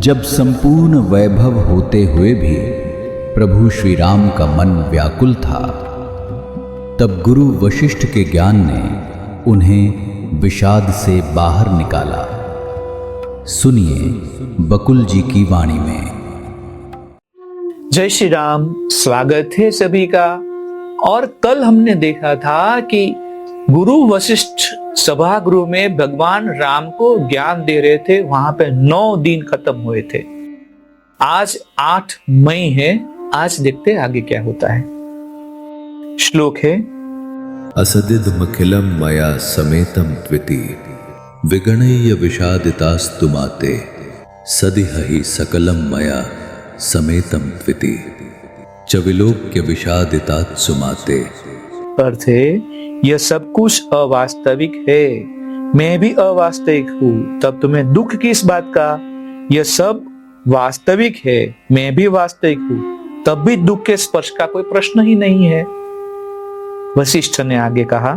जब संपूर्ण वैभव होते हुए भी प्रभु श्री राम का मन व्याकुल था, तब गुरु वशिष्ठ के ज्ञान ने उन्हें विषाद से बाहर निकाला। सुनिए बकुल जी की वाणी में। जय श्री राम। स्वागत है सभी का। और कल हमने देखा था कि गुरु वशिष्ठ सभागृह में भगवान राम को ज्ञान दे रहे थे। वहां पे 9 दिन खत्म हुए थे। आज 8 मई है। आज देखते हैं आगे क्या होता है। श्लोक है, असदिदमखिलं मया समेतं त्विति विगणय्य विषादितास्तुमाते सदिह हि सकलं मया समेतं त्विति च विलोक्य विषादितात सुमाते। अर्थ है, यह सब कुछ अवास्तविक है, मैं भी अवास्तविक हूं, तब तुम्हें दुख किस बात का। यह सब वास्तविक है, मैं भी वास्तविक हूं, तब भी दुख के स्पर्श का कोई प्रश्न ही नहीं है। वशिष्ठ ने आगे कहा,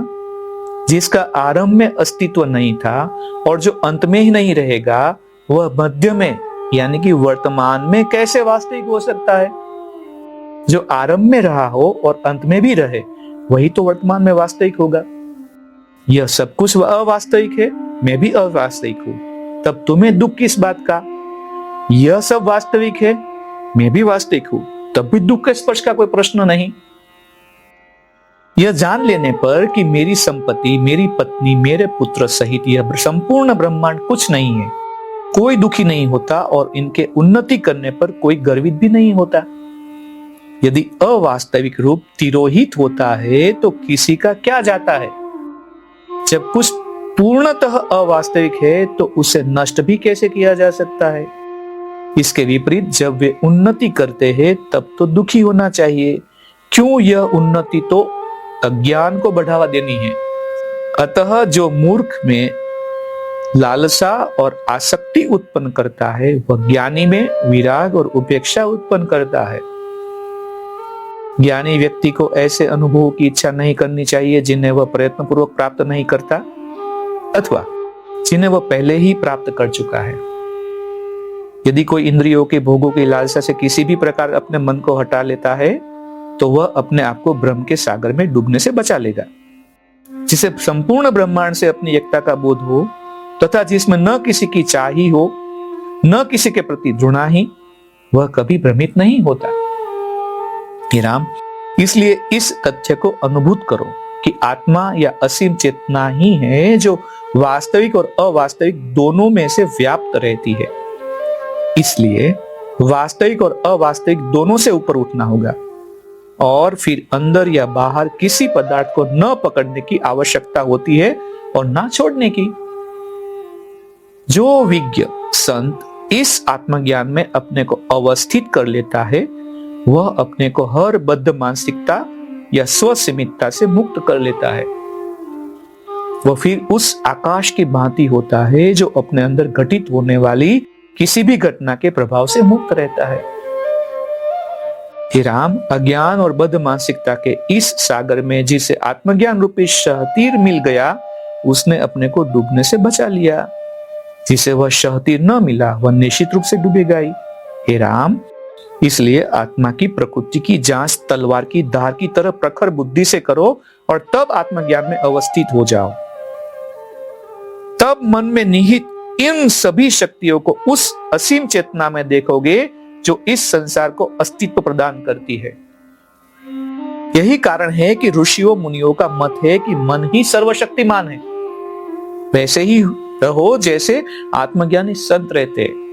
जिसका आरंभ में अस्तित्व नहीं था और जो अंत में ही नहीं रहेगा, वह मध्य में यानी कि वर्तमान में कैसे वास्तविक हो सकता है। जो आरंभ में रहा हो और अंत में भी रहे, वही तो वर्तमान में वास्तविक होगा। यह सब कुछ अवास्तविक है, मैं भी अवास्तविक हूं, तब तुम्हें दुख किस बात का। यह सब वास्तविक है, मैं भी वास्तविक हूं, तब भी दुख के स्पर्श का कोई प्रश्न नहीं। यह जान लेने पर कि मेरी संपत्ति, मेरी पत्नी, मेरे पुत्र सहित यह संपूर्ण ब्रह्मांड कुछ नहीं है, कोई दुखी नहीं होता और इनके उन्नति करने पर कोई गर्वित भी नहीं होता। यदि अवास्तविक रूप तिरोहित होता है तो किसी का क्या जाता है। जब कुछ पूर्णतः अवास्तविक है तो उसे नष्ट भी कैसे किया जा सकता है। इसके विपरीत जब वे उन्नति करते हैं तब तो दुखी होना चाहिए। क्यों, यह उन्नति तो अज्ञान को बढ़ावा देनी है। अतः जो मूर्ख में लालसा और आसक्ति उत्पन्न करता है, वह ज्ञानी में विराग और उपेक्षा उत्पन्न करता है। ज्ञानी व्यक्ति को ऐसे अनुभवों की इच्छा नहीं करनी चाहिए जिन्हें वह प्रयत्न पूर्वक प्राप्त नहीं करता अथवा जिन्हें वह पहले ही प्राप्त कर चुका है। यदि कोई इंद्रियों के भोगों की लालसा से किसी भी प्रकार अपने मन को हटा लेता है तो वह अपने आप को भ्रम के सागर में डूबने से बचा लेगा। जिसे संपूर्ण ब्रह्मांड से अपनी एकता का बोध हो तथा जिसमें न किसी की चाह ही हो, न किसी के प्रति घृणा ही, वह कभी भ्रमित नहीं होता। हे राम, इसलिए इस तथ्य को अनुभूत करो कि आत्मा या असीम चेतना ही है जो वास्तविक और अवास्तविक दोनों में से व्याप्त रहती है। इसलिए वास्तविक और अवास्तविक दोनों से ऊपर उठना होगा और फिर अंदर या बाहर किसी पदार्थ को न पकड़ने की आवश्यकता होती है और न छोड़ने की। जो विज्ञ संत इस आत्मज्ञान में अपने को अवस्थित कर लेता है, वह अपने को हर बद्ध मानसिकता या स्वसीमितता से मुक्त कर लेता है। वह फिर उस आकाश की भांति होता है जो अपने अंदर घटित होने वाली किसी भी घटना के प्रभाव से मुक्त रहता है। हे राम, अज्ञान और बद्ध मानसिकता के इस सागर में जिसे आत्मज्ञान रूपी शहतीर मिल गया, उसने अपने को डूबने से बचा लिया। जिसे वह शहतीर न मिला, वह निश्चित रूप से डूबेगा ही। हे राम, इसलिए आत्मा की प्रकृति की जांच तलवार की धार की तरह प्रखर बुद्धि से करो और तब आत्मज्ञान में अवस्थित हो जाओ। तब मन में निहित इन सभी शक्तियों को उस असीम चेतना में देखोगे जो इस संसार को अस्तित्व प्रदान करती है। यही कारण है कि ऋषियों मुनियों का मत है कि मन ही सर्वशक्तिमान है। वैसे ही रहो जैसे आत्मज्ञानी संत रहते हैं।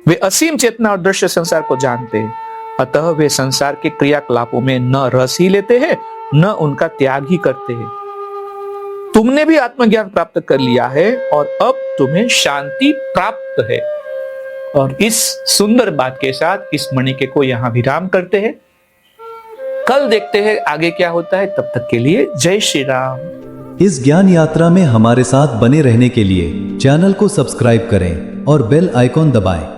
वे असीम चेतना और दृश्य संसार को जानते हैं, अतः वे संसार के क्रियाकलापों में न रस ही लेते हैं, न उनका त्याग ही करते हैं। तुमने भी आत्मज्ञान प्राप्त कर लिया है और अब तुम्हें शांति प्राप्त है। और इस सुंदर बात के साथ इस मणिके को यहां विराम करते हैं। कल देखते हैं आगे क्या होता है। तब तक के लिए जय श्री राम। इस ज्ञान यात्रा में हमारे साथ बने रहने के लिए चैनल को सब्सक्राइब करें और बेल आइकॉन दबाएं।